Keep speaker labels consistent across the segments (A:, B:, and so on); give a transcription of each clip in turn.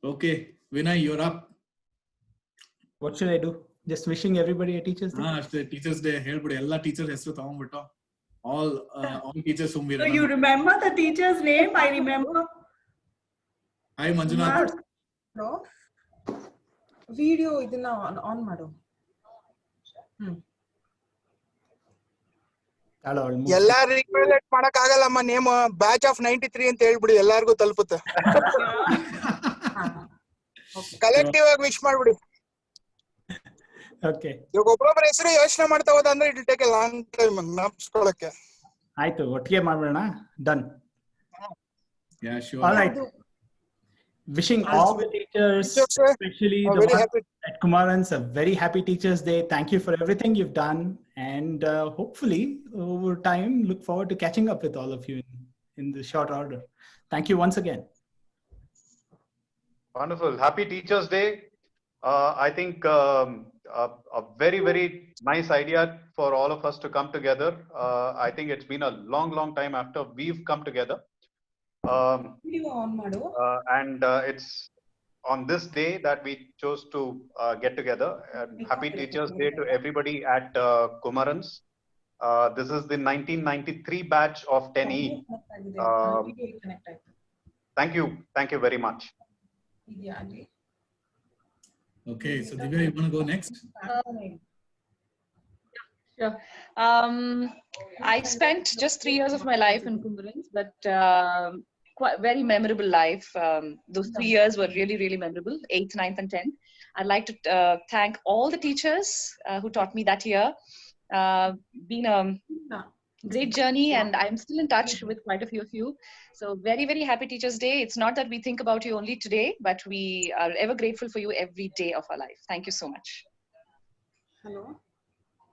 A: Okay, Vinay, you're up.
B: What should I do? Just wishing everybody a Teachers Day.
A: Teachers Day. ಹೇಳ್ಬಿಡಿ ಎಲ್ಲ teachers ಹೆಸರು ತಗೊಂಡ್ಬಿಟ್ಟು all teachers whom we
C: So you remember the teacher's name? I remember.
A: Hi Manjunath.
C: No. Video ಇದನ್ನ on ಮಾಡು.
D: ಎಲ್ಲ request ಮಾಡಕ್ ಆಗಲ್ಲಮ್ಮ. Name batch of 93 ಅಂತ ಹೇಳ್ಬಿಡಿ, ಎಲ್ಲಾರ್ಗು ತಲುಪುತ್ತೆ. ಕಲೆಕ್ಟಿವ್ ಆಗಿ ವಿಶ್ ಮಾಡ್ಬಿಡಿ.
B: Okay.
D: ಇವಾಗ ಒಬ್ಬೊಬ್ಬರ ಹೆಸರು ಯೋಚನೆ ಮಾಡ್ತಾ ಹೋದ ಅಂದ್ರೆ it will take a long time ನಾಪ್ಸ್ಕೊಳ್ಳಕ್ಕೆ.
B: ಆಯ್ತು, ಒಟ್ಟಿಗೆ ಮಾಡೋಣ. Done.
A: Yeah, sure.
B: All right. Wishing all the teachers, especially the ones at Kumarans, a very happy Teachers Day. Thank you for everything you've done, and hopefully over time look forward to catching up with all of you in the short order. Thank you once again.
E: Wonderful. Happy Teachers Day. I think a very, very nice idea for all of us to come together. I think it's been a long time after we've come together. And it's on this day that we chose to get together. Happy Teachers Day to everybody at Kumarans. This is the 1993 batch of 10E. Thank you very much.
A: Okay, so Divya, you want to go next?
F: Sure. I spent just 3 years of my life in Kumarans, but quite very memorable life. Those 3 years were really memorable, 8th, 9th and 10th. I'd like to thank all the teachers who taught me that year. Been a great journey, and I'm still in touch with quite a few of you. So very happy Teachers Day. It's not that we think about you only today, but we are ever grateful for you every day of our life. Thank you so much.
C: Hello.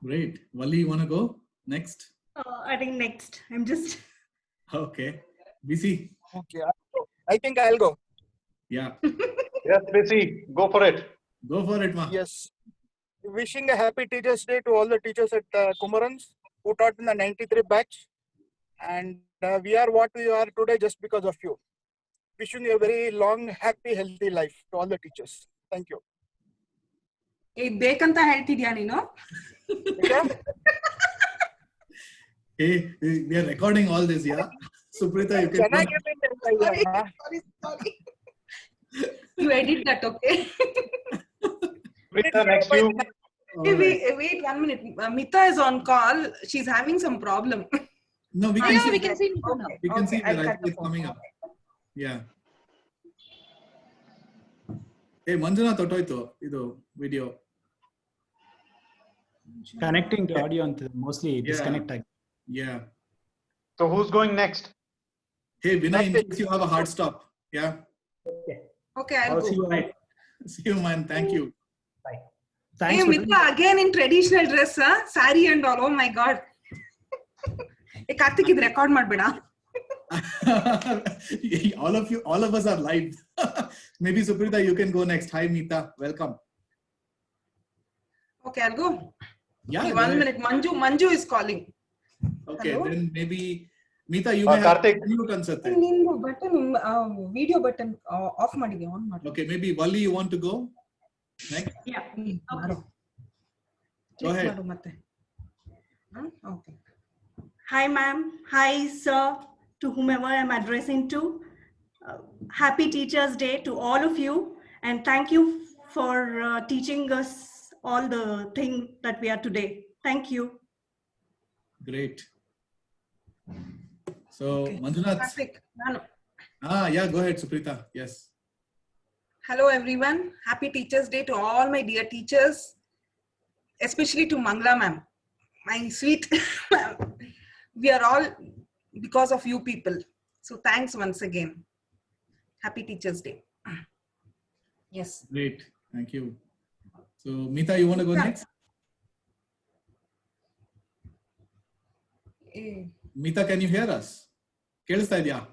A: Great. Valli, you want to go next?
C: I think next. I'm just.
A: Okay. Busy.
D: Okay, I think I'll go.
A: Yeah.
E: Yes, Busy. Go for it.
A: Go for it, ma.
D: Yes. Wishing a happy Teachers Day to all the teachers at Kumarans who taught in the 93 batch. And we are what we are today just because of you. Wishing you a very long, happy, healthy life to all the teachers. Thank you.
C: ಬೇಕಂತ ಹೇಳ್ತಿದ್ಯಾ ನೀನು?
A: Hey, we are recording all this, yeah? Suprita, you can...
C: Sorry. You edit that, okay?
E: Suprita, next you.
C: Wait 1 minute. Mita is on call. She's having some problem.
A: No, we can see.
F: We can see Mita now.
A: We can see that it's coming up. Yeah. Hey, Manjunath Otoito, idu video.
B: Connecting to audio and mostly disconnect.
A: Yeah.
E: So who's going next?
A: Hey, Vinay, in case you have a hard stop. Yeah.
C: Okay, I'll go.
B: See you, man.
A: See you, man. Thank you.
B: Bye. Thanks.
C: Hey, Mita, again in traditional dress, saree and all. Oh my God. Hey, Karthik, idu record madbeda.
A: all of us are live. Maybe Suprita, you can go next. Hi, Mita. Welcome.
C: Okay, I'll go.
A: Yeah.
C: Okay, 1 minute. Manju is calling.
A: Okay,
C: Hello?
A: then maybe Mita, you may
E: Karthik.
A: have mute answer.
C: Nindu button, video button off madide, on madu.
A: Okay, maybe Valli, you want to go next?
C: Yeah.
F: Okay.
A: Go ahead.
C: Okay.
G: Hi, ma'am. Hi, sir. To whomever I'm addressing to. Happy Teachers Day to all of you. And thank you for teaching us all the things that we are today. Thank you.
A: Great. So, okay. Manjunath.
C: Karthik,
A: Yeah, go ahead, Suprita. Yes.
C: Hello, everyone. Happy Teachers Day to all my dear teachers, especially to Mangla ma'am, my sweet ma'am. We are all because of you people. So thanks once again. Happy Teachers Day. Yes.
A: Great. Thank you. So, Mita, you want to go next? Mita, can you hear us? Kelista idya?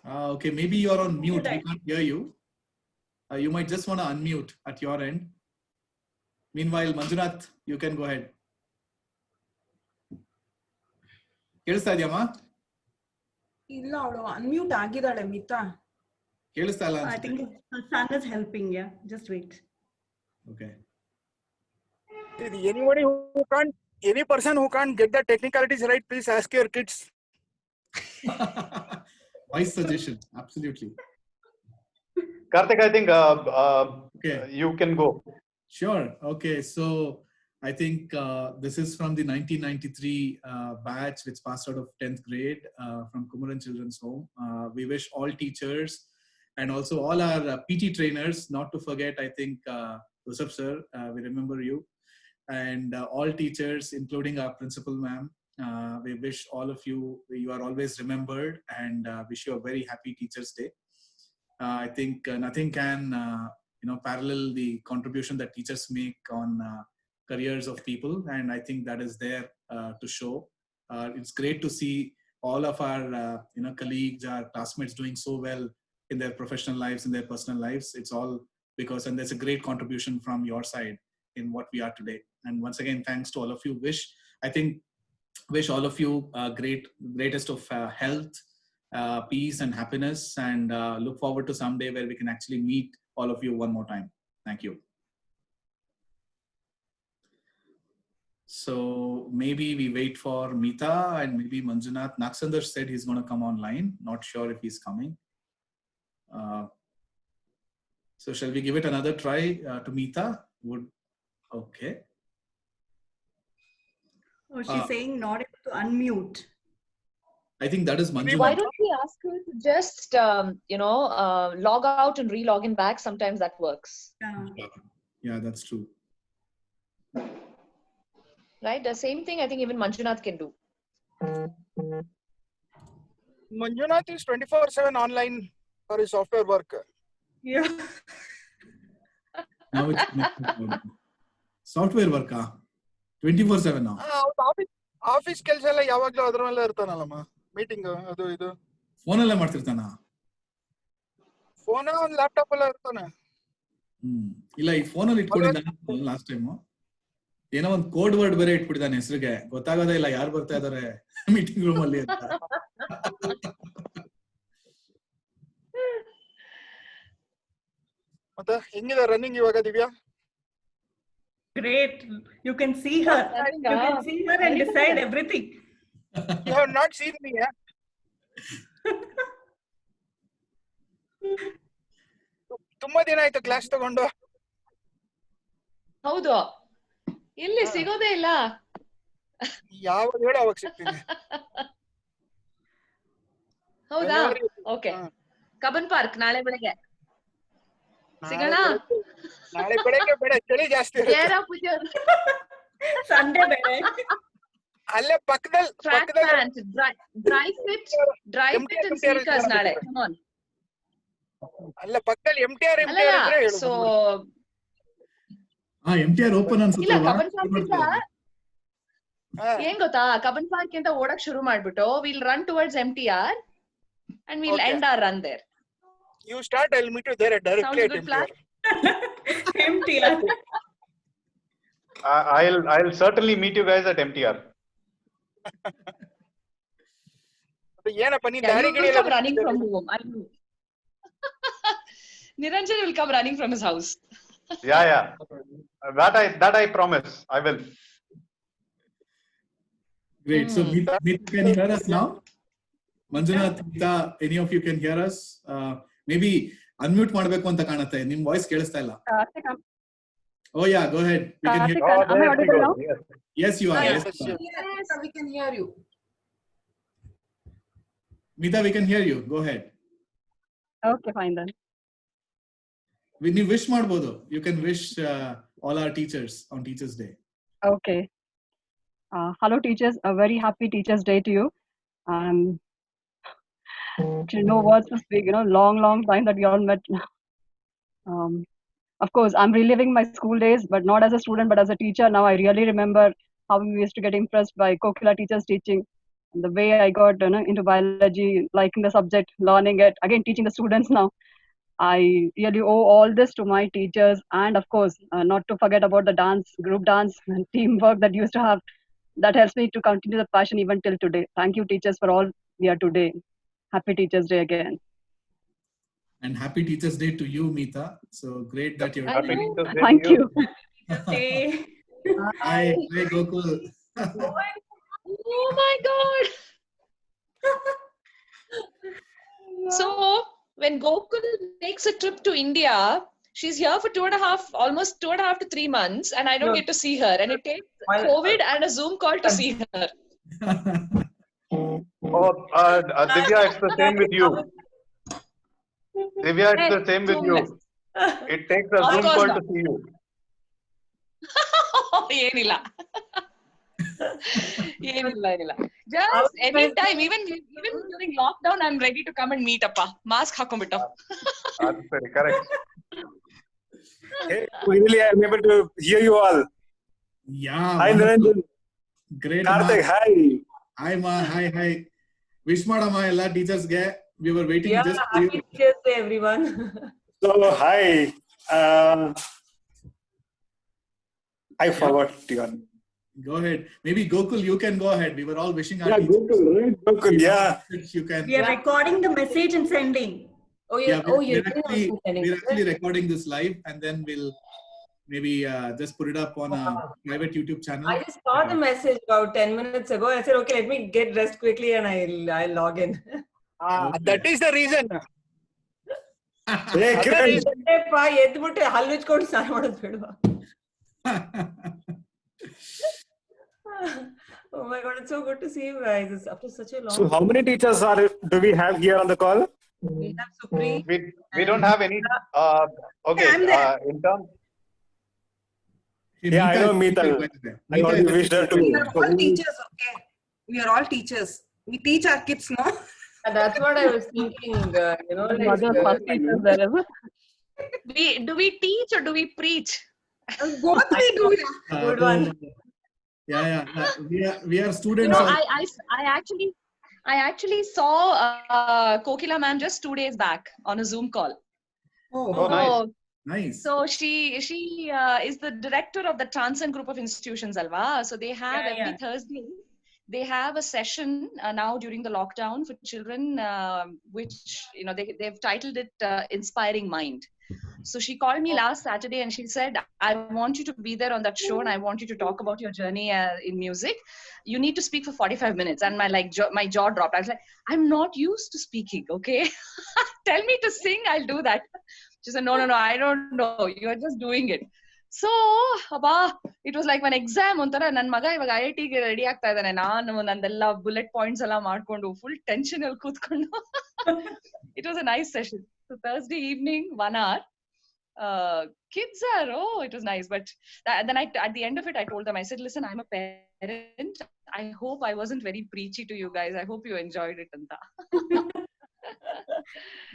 A: Okay, maybe you're on mute. We can't hear you. You might just want to unmute at your end. Meanwhile, Manjunath, you can go ahead. Kelista idya ma?
C: Illa avಳು unmute ಆಗಿದಾಳೆ Mita.
A: ಕೇಳಿಸ್ತಾ
G: I think her son is helping. Yeah, just wait.
A: Okay.
D: Anybody who can't, any person who can't get the technicalities right, please ask your kids.
A: Wise suggestion. Absolutely.
E: Karthik, I think
A: Okay.
E: you can go.
A: Sure. Okay. So I think this is from the 1993 batch which passed out of 10th grade from Kumaran Children's Home. We wish all teachers and also all our PT trainers, not to forget, I think, Joseph sir, we remember you, and all teachers, including our principal ma'am. We wish all of you, you are always remembered, and wish you a very happy Teachers Day. I think nothing can parallel the contribution that teachers make on careers of people, and I think that is there to show. It's great to see all of our colleagues, our classmates doing so well in their professional lives, in their personal lives. It's all because, and there's a great contribution from your side in what we are today. And once again, thanks to all of you. Wish all of you greatest of health, peace and happiness, and look forward to someday where we can actually meet all of you one more time. Thank you. So maybe we wait for Meeta and maybe Manjunath. Naksander said he's going to come online. Not sure if he's coming. So shall we give it another try to Meeta? Okay.
G: Oh, she's saying not able to unmute.
A: I think that is Manjunath.
F: Why don't we ask her to just, log out and re-log in back? Sometimes that works.
A: Yeah, that's true.
F: Right? The same thing I think even Manjunath can do.
D: Manjunath is 24/7 online for his software work.
G: Yeah.
A: Now it's software work. 24/7 now.
D: Office ಕೆಲಸ ಎಲ್ಲ ಯಾವಾಗ್ಲೂ ಅದ್ರ ಮೇಲೆ ಇರ್ತಾನಲ್ಲಮ್ಮ, meeting ಅದು ಇದು.
A: Phone ಅಲ್ಲೇ ಮಾಡ್ತಿರ್ತಾನ?
D: Phone ಒಂದು laptop ಎಲ್ಲ ಇರ್ತಾನೆ.
A: ಇಲ್ಲ, ಈ ಫೋನ್ ಅಲ್ಲಿ ಇಟ್ಕೊಂಡಿದ್ದಾನೆ ಲಾಸ್ಟ್ ಟೈಮ್. ಏನೋ ಒಂದು ಕೋಡ್ ವರ್ಡ್ ಬೇರೆ ಇಟ್ಬಿಟ್ಟಿದ್ದಾನೆ ಹೆಸರಿಗೆ, ಗೊತ್ತಾಗೋದೇ ಇಲ್ಲ ಯಾರು ಬರ್ತಾ ಇದಾರೆ ಮೀಟಿಂಗ್ ರೂಮ್ ಅಲ್ಲಿ ಅಂತ.
D: ಮತ್ತೆ ಹೆಂಗಿದೆ ರನ್ನಿಂಗ್ ಇವಾಗ Divya?
G: Great. You can see her. You can see her and decide everything.
D: You have not seen me, yeah? ತುಂಬಾ ದಿನ ಆಯ್ತು ಕ್ಲಾಸ್ ತಗೊಂಡು.
F: ಹೌದು, ಇಲ್ಲಿ ಸಿಗೋದೇ ಇಲ್ಲ.
D: ಯಾವಾಗ ಹೇಳಿ ಅವಾಗ ಸಿಗ್ತೀನಿ.
F: ಹೌದಾ? ಓಕೆ, ಕಬ್ಬನ್ ಪಾರ್ಕ್ ನಾಳೆ ಬೆಳಗ್ಗೆ ಸಿಗೋಣ.
D: ನಾಳೆ ಬೆಳಗ್ಗೆ ಬೇಡ, ಚಳಿ ಜಾಸ್ತಿ ಇರುತ್ತೆ.
G: ಸಂಡೇ ಬೇಡ.
D: ಅಲ್ಲೇ ಪಕ್ಕದಲ್ಲಿ
F: ಡ್ರೈ ಫಿಟ್ ಅಂಡ್ ಸ್ನೀಕರ್ಸ್ ನಾಳೆ. Come on.
D: ಅಲ್ಲ ಪಕ್ಕದಲ್ಲಿ MTR
F: ಅಲ್ಲ, ಸೊ
A: MTR ಓಪನ್ ಅನ್ಸುತ್ತೆ.
F: ಇಲ್ಲ, ಕಬ್ಬನ್ ಪಾರ್ಕ್ ಏನ್ ಗೊತ್ತಾ, ಕಬ್ಬನ್ ಪಾರ್ಕ್ ಅಂತ ಓಡಕ್ ಶುರು ಮಾಡ್ಬಿಟ್ಟು will run towards MTR and we'll end our run there.
D: You start, I'll meet you there directly at MTR.
G: MTR.
E: I'll certainly meet you guys at MTR.
D: ಏನಪ್ಪ ನೀ
F: Yeah, you will come running from home. I know. Niranjan will come running from his house.
E: Yeah. That I promise. I will.
A: Great. So Meeta can hear us now. Manjunath, Meeta, any of you can hear us? Maybe unmute ಮಾಡಬೇಕು ಅಂತ ಕಾಣುತ್ತೆ. ನಿಮ್ಮ voice ಕೇಳಿಸ್ತಾ ಇಲ್ಲ. Oh yeah, go ahead. We can hear you.
H: Am I audible now?
A: Yes, you are. Yes,
C: we can hear you.
A: Meeta, we can hear you. Go ahead.
H: Okay, fine then.
A: ನೀವು wish ಮಾಡಬಹುದು. You can wish all our teachers on Teachers Day.
H: Okay. Hello teachers, a very happy Teachers Day to you. No words to speak, long time that we all met. Of course, I'm reliving my school days, but not as a student, but as a teacher. Now I really remember how we used to get impressed by Kokila teachers teaching. And the way I got into biology, liking the subject, learning it, again teaching the students now. I really owe all this to my teachers, and of course, not to forget about the dance, group dance, and teamwork that used to have. That helps me to continue the passion even till today. Thank you, teachers, for all we are today. Happy Teachers Day again.
A: And happy Teachers Day to you, Meeta. So great that you're.
E: Happy Teachers Day
H: Thank
E: to
H: you.
G: Hey.
A: Hi, Gokul.
F: Oh my God. So when Gokul makes a trip to India, she's here for almost 2.5 to 3 months, and I don't get to see her. And it takes COVID and a Zoom call to see her.
E: Divya, it's the same with you. Divya, it's the same with you. It takes a Zoom call to see you.
F: ಏನಿಲ್ಲ just anytime, even during lockdown, I'm ready to come and meet appa. Mask hakonbiಟ್ಟು.
E: That's very correct.
I: Hey, really, I'm able to hear you all.
A: Yeah.
I: Hi, Niranjan.
A: Great.
I: Karthik, hi.
A: Hi, Ma. Hi. Wish madama ella teachers ge. We were waiting just for you.
J: Happy Teachers Day, everyone.
I: So, hi. I forgot your name.
A: Go ahead. Maybe Gokul, you can go ahead. We were all wishing our teachers.
I: Gokul, right? Gokul, yeah.
A: You can.
G: We are recording the message and sending.
J: Oh,
A: Yeah,
J: you're
A: we're actually recording this live, and then we'll maybe just put it up on a private YouTube channel.
J: I just saw the message about 10 minutes ago. I said, okay, let me get dressed quickly and I'll log in.
A: Okay.
D: That is the reason.
I: Hey, Kiran.
J: Oh my God, it's so good to see you guys. It's after such a long
I: So, how many teachers do we have here on the call?
J: We have Supreet.
E: We don't have any. Okay.
C: I'm there.
E: In terms.
I: Yeah, I know Meeta. I already wished her to.
C: We are all teachers, okay? We are all teachers. We teach our kids, no?
J: And that's what I was thinking,
H: Mother's first teachers there, is it?
F: Do we teach or do we preach?
C: Both we do.
J: Good one.
A: Yeah. We are students.
F: You know, I actually saw Kokila ma'am just 2 days back on a Zoom call.
E: Oh, nice.
A: Nice.
F: So she is the director of the Transcend group of institutions, Alva. So they have every Thursday, they have a session now during the lockdown for children, which they've titled it Inspiring Mind. So she called me last Saturday and she said, I want you to be there on that show and I want you to talk about your journey in music. You need to speak for 45 minutes. And my jaw dropped. I was like, I'm not used to speaking, okay? Tell me to sing, I'll do that. She said, no, I don't know. You're just doing it. So, it was like one exam. Nan maga ivaga IIT ge ready ಆಗ್ತಾ ಇದ್ದಾನೆ. ನಾನು ನಂದೆಲ್ಲ bullet points ಎಲ್ಲ ಮಾಡ್ಕೊಂಡು full tension ಅಲ್ಲಿ ಕೂತ್ಕೊಂಡು. It was a nice session. So Thursday evening, 1 hour. Kids are, it was nice. But then at the end of it, I told them, I said, listen, I'm a parent. I hope I wasn't very preachy to you guys. I hope you enjoyed it. Anta.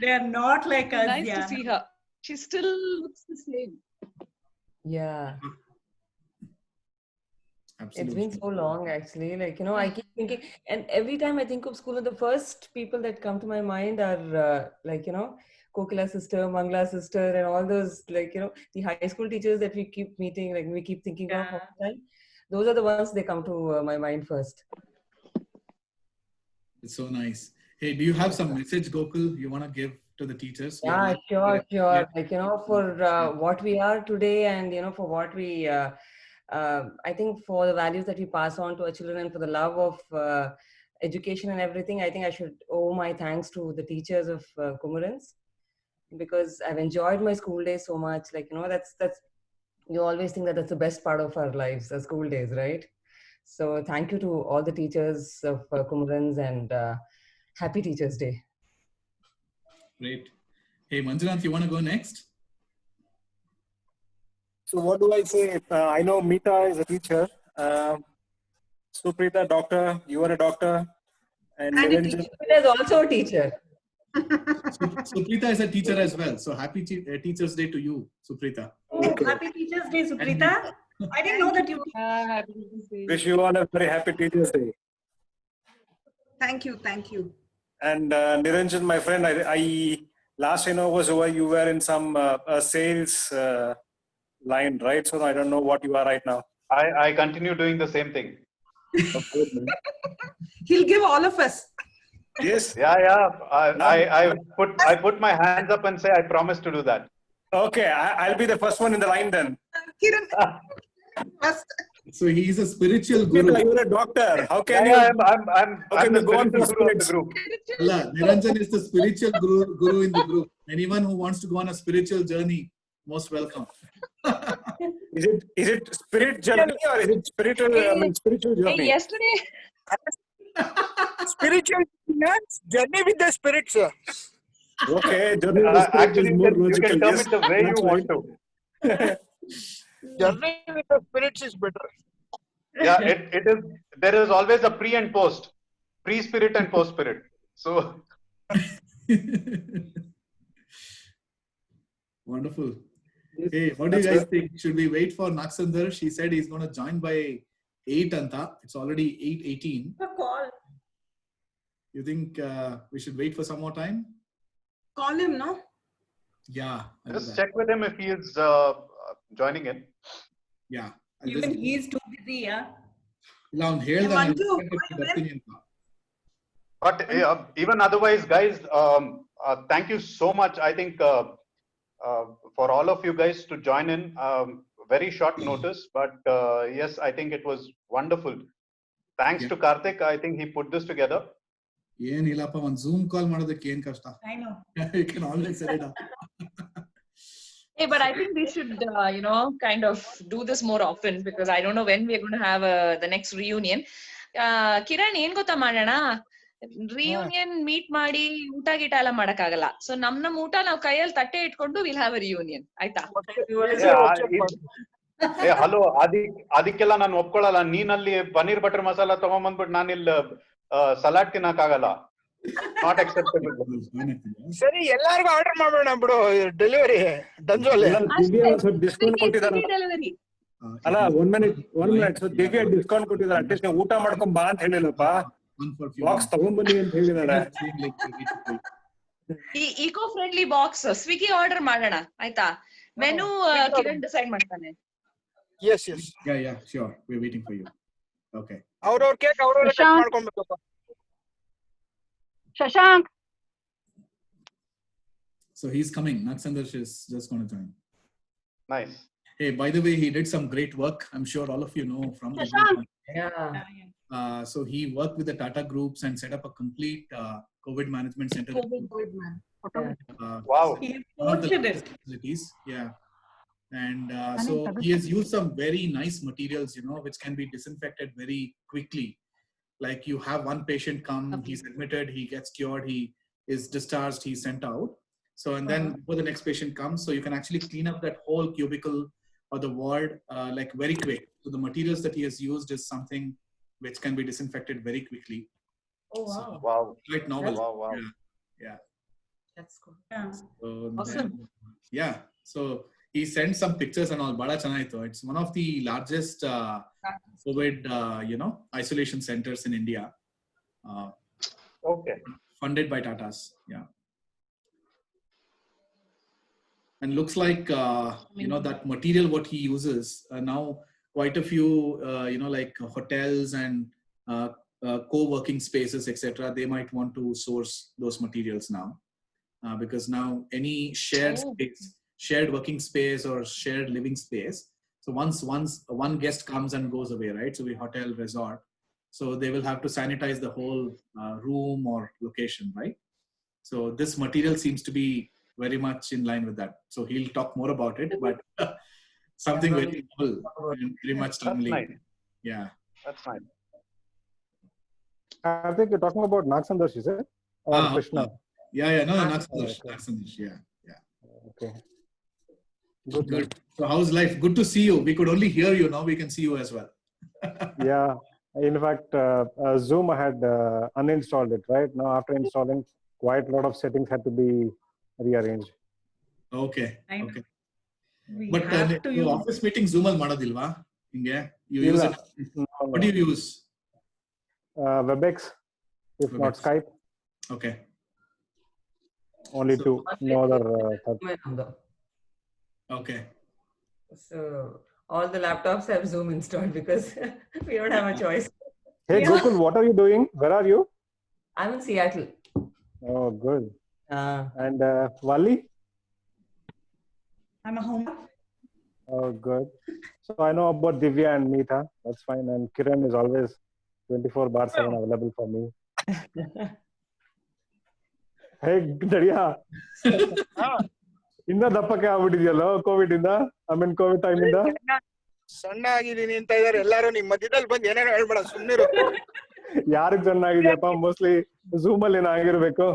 G: They are not like us.
F: Nice to see her. She still looks the same.
J: Yeah.
A: Absolutely.
J: It's been so long, actually. I keep thinking, and every time I think of school, the first people that come to my mind are Kokila sister, Mangla sister, and all those, the high school teachers that we keep meeting, we keep thinking of all the time. Those are the ones they come to my mind first.
A: It's so nice. Hey, do you have some message, Gokul, you want to give to the teachers?
J: Yeah, sure. For what we are today and, for what we, I think for the values that we pass on to our children and for the love of education and everything, I think I should owe my thanks to the teachers of Kumurans, because I've enjoyed my school days so much. That's you always think that that's the best part of our lives, the school days, right? So thank you to all the teachers of Kumurans and happy Teachers Day.
A: Great. Hey, Manjunath, you want to go next?
I: So, what do I say? I know Meeta is a teacher. Suprita, doctor. You are a doctor. And
J: Suprita is also a teacher.
A: Suprita is a teacher as well. So happy Teachers Day to you, Suprita.
G: Okay. Happy Teachers Day, Suprita. I didn't know that you.
F: Happy Teachers Day.
I: Wish you all a very happy Teachers Day.
C: Thank you.
I: And Niranjan, my friend, I last I know was over you were in some sales line, right? So I don't know what you are right now.
E: I continue doing the same thing.
C: He'll give all of us.
I: Yes.
E: Yeah. I put my hands up and say I promise to do that.
I: Okay, I'll be the first one in the line then.
C: Kiran. First.
A: So he's a spiritual guru.
I: You're a doctor. How can you?
E: I'm the
I: go on
E: spiritual guru of the group.
A: Niranjan is the spiritual guru in the group. Anyone who wants to go on a spiritual journey, most welcome.
I: Is it spirit journey or is it spiritual journey?
F: Yesterday.
D: Spiritual journey with the spirit, sir.
I: Okay, journey with the spirit
E: actually,
I: is more
E: you
I: logical.
E: can term
I: Yes,
E: it the way you
I: that's
E: want
I: right.
E: to.
D: Journey with the spirits is better.
E: Yeah, it is. There is always a pre and post, pre-spirit and post-spirit. So
A: Wonderful. Hey, what do you guys think? Should we wait for Naksandar? She said he's going to join by 8 anta. It's already 8:18.
G: Call.
A: You think we should wait for some more time?
C: Call him, no?
A: Yeah. I'll do
E: just
A: that.
E: check with him if he is joining in.
A: Yeah.
G: Even he's too busy, yeah.
E: But even otherwise, guys, thank you so much. I think for all of you guys to join in, very short notice, but yes, I think it was wonderful. Thanks to Karthik, I think he put this together.
A: One Zoom call
G: I know.
A: You can always set it up.
F: Hey, but I think we should, kind of do this more often because I don't know when we're going to have the next reunion. Kiran, ಏನ್ ಗೊತ್ತಾ ಮಾಡೋಣ? Reunion meet ಮಾಡಿ ಊಟ ಗೀಟ ಎಲ್ಲ ಮಾಡಕ್ಕಾಗಲ್ಲ. So ನಮ್ ಊಟ ನಾವ್ ಕೈಯಲ್ಲಿ ತಟ್ಟೆ ಇಟ್ಕೊಂಡು we'll have a reunion. ಆಯ್ತಾ?
E: ಹಲೋ ಅದಕ್ಕೆಲ್ಲ ನಾನು ಒಪ್ಕೊಳ್ಳಲ್ಲ. ನೀನಲ್ಲಿ ಪನ್ನೀರ್ ಬಟರ್ ಮಸಾಲಾ ತಗೊಂಡ್ಬಂದ್ಬಿಟ್ಟು ನಾನಿಲ್ಲಿ ಸಲಾಡ್ ತಿನ್ನಕ್ಕಾಗಲ್ಲ. Not acceptable.
D: ಸರಿ, ಎಲ್ಲಾರ್ಗು ಆರ್ಡರ್ ಮಾಡೋಣ ಬಿಡು, ಡೆಲಿವರಿ ಡಂಜೋಲೆ.
I: ಡಿಸ್ಕೌಂಟ್ ಕೊಟ್ಟಿದ್ದಾರೆ. ಅಲ್ಲ, ಒನ್ ಮಿನಿಟ್ ದಿವ್ಯ ಡಿಸ್ಕೌಂಟ್ ಕೊಟ್ಟಿದ್ದಾರೆ. ಅಟ್ಲೀಸ್ಟ್ ನೀವು ಊಟ ಮಾಡ್ಕೊಂಡ್ ಬಾ ಅಂತ ಹೇಳಿಲ್ಲಪ್ಪ, ಬಾಕ್ಸ್ ತಗೊಂಡ್ಬನ್ನಿ ಅಂತ ಹೇಳಿದಾರೆ.
F: ಈ eco friendly box Swiggy order ಮಾಡೋಣ ಆಯ್ತಾ? ಮೆನು ಕಿರಣ್ ಡಿಸೈಡ್ ಮಾಡ್ತಾನೆ.
D: Yes.
A: Yeah, sure. We're waiting for you. Okay.
D: ಅವ್ರವ್ರ ಕೇಕ್ ಅವ್ರವ್ರೆ ಕಟ್ ಮಾಡ್ಕೊಬೇಕಪ್ಪ.
H: Shashank.
A: So he's coming. Naksandar is just going to join.
E: Nice.
A: Hey, by the way, he did some great work. I'm sure all of you know from the group.
J: Yeah.
A: So he worked with the Tata groups and set up a complete COVID management center.
E: Wow.
A: One of the facilities. Yeah. And so he has used some very nice materials, which can be disinfected very quickly. Like you have one patient come, he's admitted, he gets cured, he is discharged, he's sent out. So, and then before the next patient comes, so you can actually clean up that whole cubicle or the ward like very quick. So the materials that he has used is something which can be disinfected very quickly.
G: Oh, wow.
A: So,
E: Wow.
A: quite novel.
E: Wow.
A: Yeah.
G: That's cool. Yeah.
A: So
F: Awesome.
A: yeah. So he sent some pictures and all. Bada chanaito. It's one of the largest COVID, isolation centers in India.
E: Okay.
A: Funded by Tatas. Yeah. And looks like, that material, what he uses now, quite a few, like hotels and co-working spaces, etc. They might want to source those materials now. Because now any shared working space or shared living space. So once one guest comes and goes away, right? So we hotel, resort. So they will have to sanitize the whole room or location, right? So this material seems to be very much in line with that. So he'll talk more about it, but something very cool and very much timely.
E: Nice.
A: Yeah.
E: That's nice.
K: I think you're talking about Naksandar, is it? Or Krishna?
A: Yeah. No, Naksandar. Yeah.
K: Okay.
A: Good. So how's life? Good to see you. We could only hear you. Now we can see you as well.
K: Yeah. In fact, Zoom, I had uninstalled it, right? Now after installing, quite a lot of settings had to be rearranged.
A: Okay.
G: We
A: But
G: have to use
A: office meeting Zoom al madadilva? You use it? What do you use?
K: WebEx, if not Skype.
A: Okay.
K: Only two, no other.
A: Okay.
J: So all the laptops have Zoom installed because we don't have a choice.
K: Hey, Gokul, what are you doing? Where are you?
J: I'm in Seattle.
K: Oh, good. And Wali?
G: I'm a home.
K: Oh, good. So I know about Divya and Meeta. That's fine. And Kiran is always 24/7 available for me. Hey, Daria. ಇನ್ನ ದಪ್ಪಕ್ಕೆ ಆಗ್ಬಿಟ್ಟಿದ್ಯಲ್ಲ Covid ಇಂದ Covid time ಇಂದ
D: ಸಣ್ಣ ಆಗಿದ್ದೀನಿ ಅಂತ ಇದಾರೆ ಎಲ್ಲಾರು ನಿಮ್ ಮಧ್ಯದಲ್ಲಿ ಬಂದು ಏನೇನೋ ಹೇಳ್ಬೇಡ ಸುಮ್ಮನಿರು.
K: ಯಾರಿಗೆ ಚೆನ್ನಾಗಿದ್ಯಪ್ಪ? ಮೋಸ್ಟ್ಲಿ ಝೂಮ್ ಅಲ್ಲಿ ಆಗಿರ್ಬೇಕು.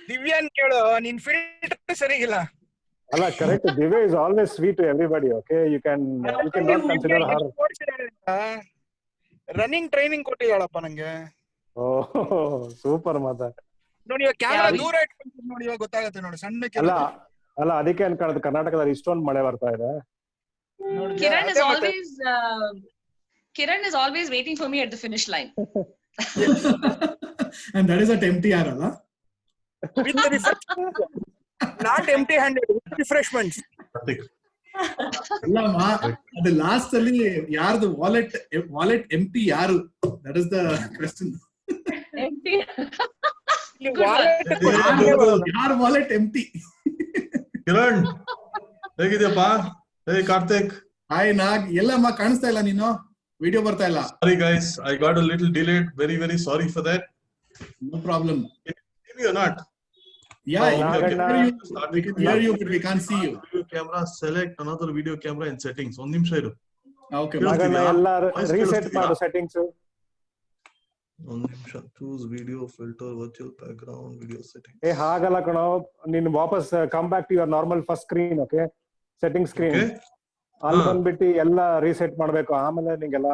D: ದಿವ್ಯಾನ್ ಕೇಳು, ನಿನ್ ಫಿಲ್ಟರ್ ಸರಿಗಿಲ್ಲ.
K: ಅಲ್ಲ correct, Divya is always sweet to everybody. Okay, you can not consider her.
D: Running training ಕೊಟ್ಟಿದ್ದಾಳಪ್ಪ ನಂಗೆ.
K: ಓಹ್ ಸೂಪರ್ ಮಾತಾ.
D: ನೋಡಿ ಕ್ಯಾಮೆರಾ ದೂರ ಇಟ್ಕೊಂಡು ನೋಡಿ, ಇವಾಗ ಗೊತ್ತಾಗುತ್ತೆ ನೋಡಿ ಸಣ್ಣ.
K: ಅಲ್ಲ ಅದಕ್ಕೆ ಅನ್ಕೊಳ್ಳೋದು ಕರ್ನಾಟಕದಲ್ಲಿ ಇಷ್ಟೊಂದು ಮಳೆ ಬರ್ತಾ ಇದೆ.
F: Kiran is always waiting for me at the finish line.
A: And that is at MTR, alla?
D: With the refreshments. Not empty handed, with refreshments.
A: Allama, at the last ಅಲ್ಲಿ ಯಾರ್ದು wallet empty ಯಾರು? That is the question.
F: Empty.
A: ಯಾರ wallet empty?
L: Kiran ಹೇಗಿದ್ಯಪ್ಪ? ಹೇ Karthik.
A: Hi ನಾಗ್, ಎಲ್ಲಮ್ಮ ಕಾಣಿಸ್ತಾ ಇಲ್ಲ ನೀನು, video ಬರ್ತಾ ಇಲ್ಲ.
L: Sorry guys, I got a little delayed. Very sorry for that.
A: No problem.
L: Can you not?
A: Yeah, we can hear you but we can't see you.
L: Video camera, select another video camera in settings. ಒಂದು ನಿಮಿಷ ಇರು.
A: Okay.
K: ಎಲ್ಲ reset ಮಾಡು settings.
L: ಒಂದು ನಿಮಿಷ. choose video filter virtual background video settings.
K: ಏ ಹಾಗಲ್ಲ ಕಣೋ, ನೀನು ವಾಪಸ್ come back to your normal first screen. Okay, setting screen ಅಲ್ಲಿ ಬಂದ್ಬಿಟ್ಟು ಎಲ್ಲ ರೀಸೆಟ್ ಮಾಡ್ಬೇಕು. ಆಮೇಲೆ ನಿಂಗೆಲ್ಲ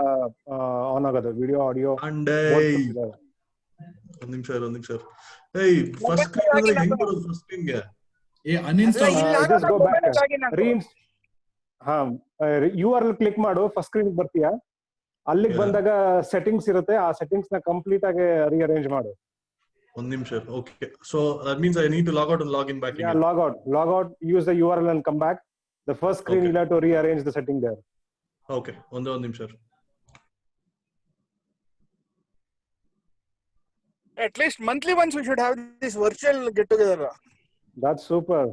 K: ಆನ್ ಆಗೋದು ವಿಡಿಯೋ ಆಡಿಯೋ.
L: ಒಂದು ನಿಮಿಷ. ಏಯ್ ಫಸ್ಟ್ ಸ್ಕ್ರೀನ್ ಅಂದ್ರೆ ಹೆಂಗ್ ಬರೋದು? ಫಸ್ಟ್ ಸ್ಕ್ರೀನ್ ಗೆ
A: uninstall
K: just go back. URL click ಮಾಡು, ಫಸ್ಟ್ ಸ್ಕ್ರೀನ್ ಬರ್ತೀಯಾ. ಅಲ್ಲಿಗೆ ಬಂದಾಗ ಸೆಟ್ಟಿಂಗ್ಸ್ ಇರುತ್ತೆ, ಆ ಸೆಟ್ಟಿಂಗ್ಸ್ ನ ಕಂಪ್ಲೀಟ್ ಆಗಿ ರೀಅರೇಂಜ್ ಮಾಡು.
L: ಒಂದು ನಿಮಿಷ. Okay, so that means I need to log out and log in back.
K: Yeah, log out, use the URL and come back. The first screen you'll have to rearrange the setting there.
L: Okay, ಒಂದು ನಿಮಿಷ.
D: At least monthly once we should have this virtual get together.
K: That's super.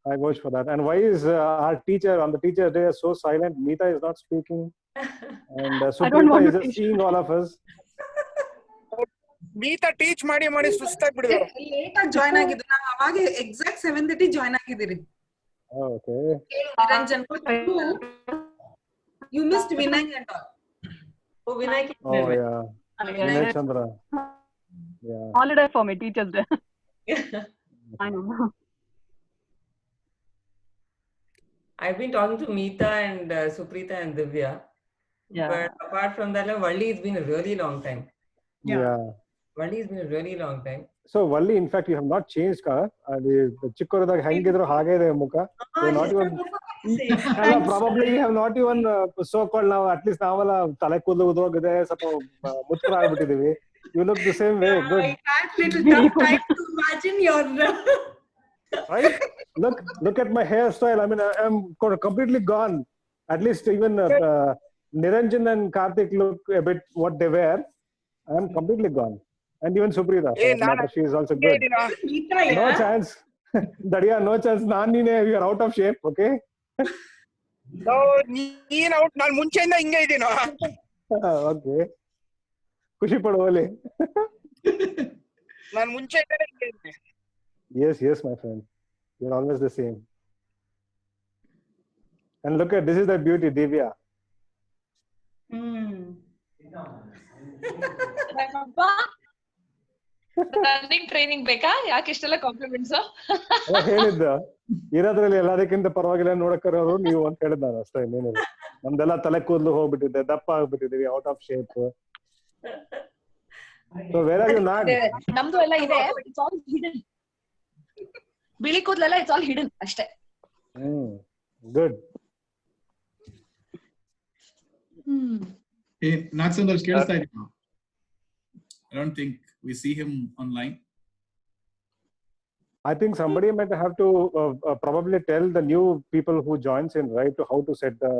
K: I wish for that. And why is our teacher on the teacher day so silent? Meeta is not speaking, and Suprita is just seeing all of us.
D: Meeta teach ಮಾಡಿ ಸುಸ್ತಾಗ್ಬಿಟ್ಟಿದ್ದಾರೆ.
C: Late ಆಗಿ join ಆಗಿದ್ರು, ನಾವು ಅವಾಗ exact 7:30 join ಆಗಿದ್ದೀರಿ.
K: Okay.
C: Niranjan, you missed Vinay and all.
J: Oh, Vinay.
K: Oh yeah. Vinay Chandra. Yeah.
H: Holiday for me, Teachers Day. I know.
J: I've been talking to Meeta and Suprita and Divya.
H: Yeah.
J: But apart from that, Valli, it's been a really long time.
K: Yeah.
J: Valli has been a really long time.
K: So Valli, in fact, you have not changed, ka? ಚಿಕ್ಕವರದಾಗ ಹೆಂಗಿದ್ರು ಹಾಗೆ ಇದೆ ಮುಖ. Not even. Probably you have not even so called now. At least ನಾವೆಲ್ಲ ತಲೆ ಕೂದಲು ಉದುರೋಗಿದೆ, ಸ್ವಲ್ಪ ಮುತ್ತರ ಆಗ್ಬಿಟ್ಟಿದೀವಿ. You look the same way. Good.
G: I had little tough time to imagine your.
K: Right? Look at my hairstyle. I mean, I'm completely gone. At least even Niranjan and Karthik look a bit what they wear. I'm completely gone. And even Suprita, she is also good. No chance. Daria, no chance. You are out of shape, okay?
D: No, ನೀನ್ out. ನಾನು ಮುಂಚೆಯಿಂದ ಹಿಂಗೆ ಇದ್ದೀನೋ.
K: Okay. ಖುಷಿ ಪಡುವಲ್ಲಿ.
D: ನಾನು ಮುಂಚೆಯಿಂದನೇ ಹಿಂಗೆ ಇದ್ದೀನಿ.
K: Yes, my friend. You're always the same. And look at this is the beauty, Divya.
F: Running training ಬೇಕಾ? ಯಾಕೆ ಇಷ್ಟೆಲ್ಲ ಕಾಂಪ್ಲಿಮೆಂಟ್ಸ್?
K: ಹೇಳಿದ್ದ ಇರೋದ್ರಲ್ಲಿ ಎಲ್ಲದಕ್ಕಿಂತ ಪರವಾಗಿಲ್ಲ ನೋಡಕ್ಕಾರೋರು ನೀವು ಅಂತ ಹೇಳಿದ್ ನಾನು ಅಷ್ಟೇ. ಇನ್ನೇನಿಲ್ಲ, ನಮ್ದೆಲ್ಲ ತಲೆ ಕೂದಲು ಹೋಗ್ಬಿಟ್ಟಿದೆ, ದಪ್ಪ ಆಗ್ಬಿಟ್ಟಿದೀವಿ, out of shape. So where are you now?
F: ನಮ್ದು ಎಲ್ಲ ಇದೆ, ಇಟ್ಸ್ ಆಲ್ ಹಿಡನ್. ಬಿಳಿ ಕೂದಲೆಲ್ಲ ಇಟ್ಸ್ ಆಲ್ ಹಿಡನ್ ಅಷ್ಟೇ.
K: ಗುಡ್.
A: ನಾಗಚಂದ್ರ ಕೇಳಿಸ್ತಾ ಇದೀನಿ. I don't think we see him online.
K: I think somebody might have to probably tell the new people who joins in, right, to how to set the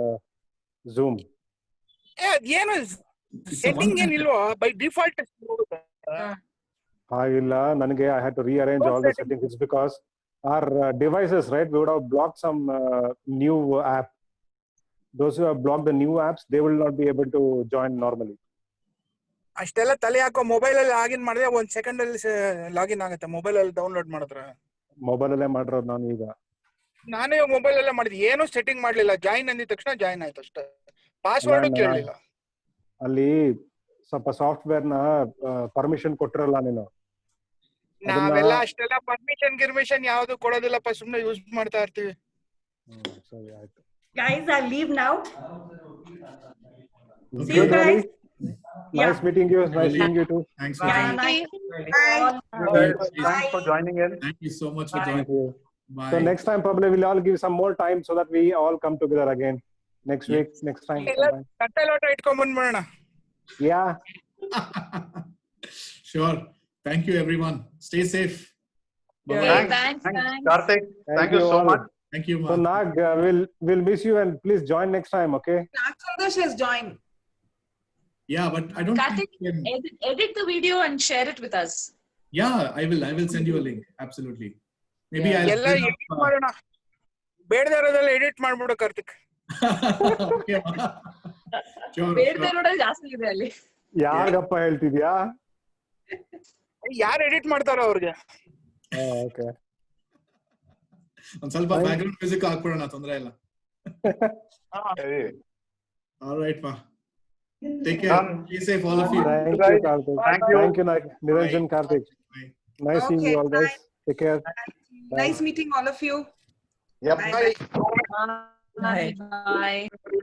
K: Zoom.
D: ಏನು setting ಏನಿಲ್ವಾ? By default
K: I had to rearrange all the settings. It's because our devices, right? We would have blocked some new app. Those who have blocked the new apps, they will not be able to join normally.
D: ಅಷ್ಟೆಲ್ಲ ತಲೆ ಹಾಕೋ mobile ಅಲ್ಲಿ login ಮಾಡಿದ್ರೆ 1 second ಅಲ್ಲಿ login ಆಗುತ್ತೆ. Mobile ಅಲ್ಲಿ download ಮಾಡಿದ್ರೆ.
K: Mobile ಅಲ್ಲೇ ಮಾಡಿರೋದು ನಾನು ಈಗ.
D: ನಾನೇ ಮೊಬೈಲ್ ಅಲ್ಲೇ ಮಾಡಿದ್ವಿ, ಏನು ಸೆಟ್ಟಿಂಗ್ ಮಾಡ್ಲಿಲ್ಲ. ಜಾಯಿನ್ ಅಂದಿದ ತಕ್ಷಣ ಜಾಯಿನ್ ಆಯ್ತು ಅಷ್ಟೇ. ಪಾಸ್ವರ್ಡ್ ಕೇಳಲಿಲ್ಲ.
K: ಅಲ್ಲಿ ಸ್ವಲ್ಪ ಸಾಫ್ಟ್ವೇರ್ ನ ಪರ್ಮಿಷನ್ ಕೊಟ್ಟಿರಲ್ಲ ನೀನು.
D: ನಾವೆಲ್ಲ ಅಷ್ಟೆಲ್ಲ ಪರ್ಮಿಷನ್ ಯಾವುದು ಕೊಡೋದಿಲ್ಲಪ್ಪ, ಸುಮ್ಮನೆ ಯೂಸ್ ಮಾಡ್ತಾ ಇರ್ತೀವಿ.
K: ಸರಿ ಆಯ್ತು.
G: Guys, I'll leave now.
K: See you guys. Nice meeting you. Nice seeing you too.
A: Thanks
G: Bye.
E: Thanks for joining in.
A: Thank you so much for joining. Bye.
K: So next time probably we'll all give some more time so that we all come together again next week, next time.
D: ಕಟ್ಟೆಲೋಟ ಇಟ್ಕೊಂಡ್ ಬಂದ್ಬಿಡೋಣ.
K: Yeah.
A: Sure. Thank you, everyone. Stay safe.
E: Bye. Thanks, Karthik. Thank you so much.
A: Thank you,
K: So Nag, we'll miss you and please join next time, okay?
C: Nag Santosh has joined.
A: Yeah, but I don't.
F: Karthik, edit the video and share it with us.
A: Yeah, I will send you a link. Absolutely. Maybe
D: ಎಲ್ಲ edit ಮಾಡೋಣ. ಬೇಡದೇ ಇರೋದೆಲ್ಲ edit ಮಾಡ್ಬಿಡು Karthik.
F: ಬೇಡದೇ ಇರೋದೇ ಜಾಸ್ತಿ ಇದೆ ಅಲ್ಲಿ.
K: ಯಾರಿಗಪ್ಪ ಹೇಳ್ತಿದ್ಯಾ?
D: ಯಾರು ಎಡಿಟ್ ಮಾಡ್ತಾರೋ ಅವ್ರಿಗೆ.
K: ಓಕೆ.
A: ಒಂದ್ ಸ್ವಲ್ಪ ಬ್ಯಾಕ್ಗ್ರೌಂಡ್ ಮ್ಯೂಸಿಕ್ ಹಾಕ್ಬಿಡೋಣ, ತೊಂದ್ರೆ ಇಲ್ಲ. All right, pa. Take care. Be safe, all of you.
K: Thank you, Karthik. Thank you, Niranjan, Karthik. Nice seeing you all, guys. Take care.
C: Nice meeting all of you.
E: Yep.
C: Bye.
F: Bye. Bye.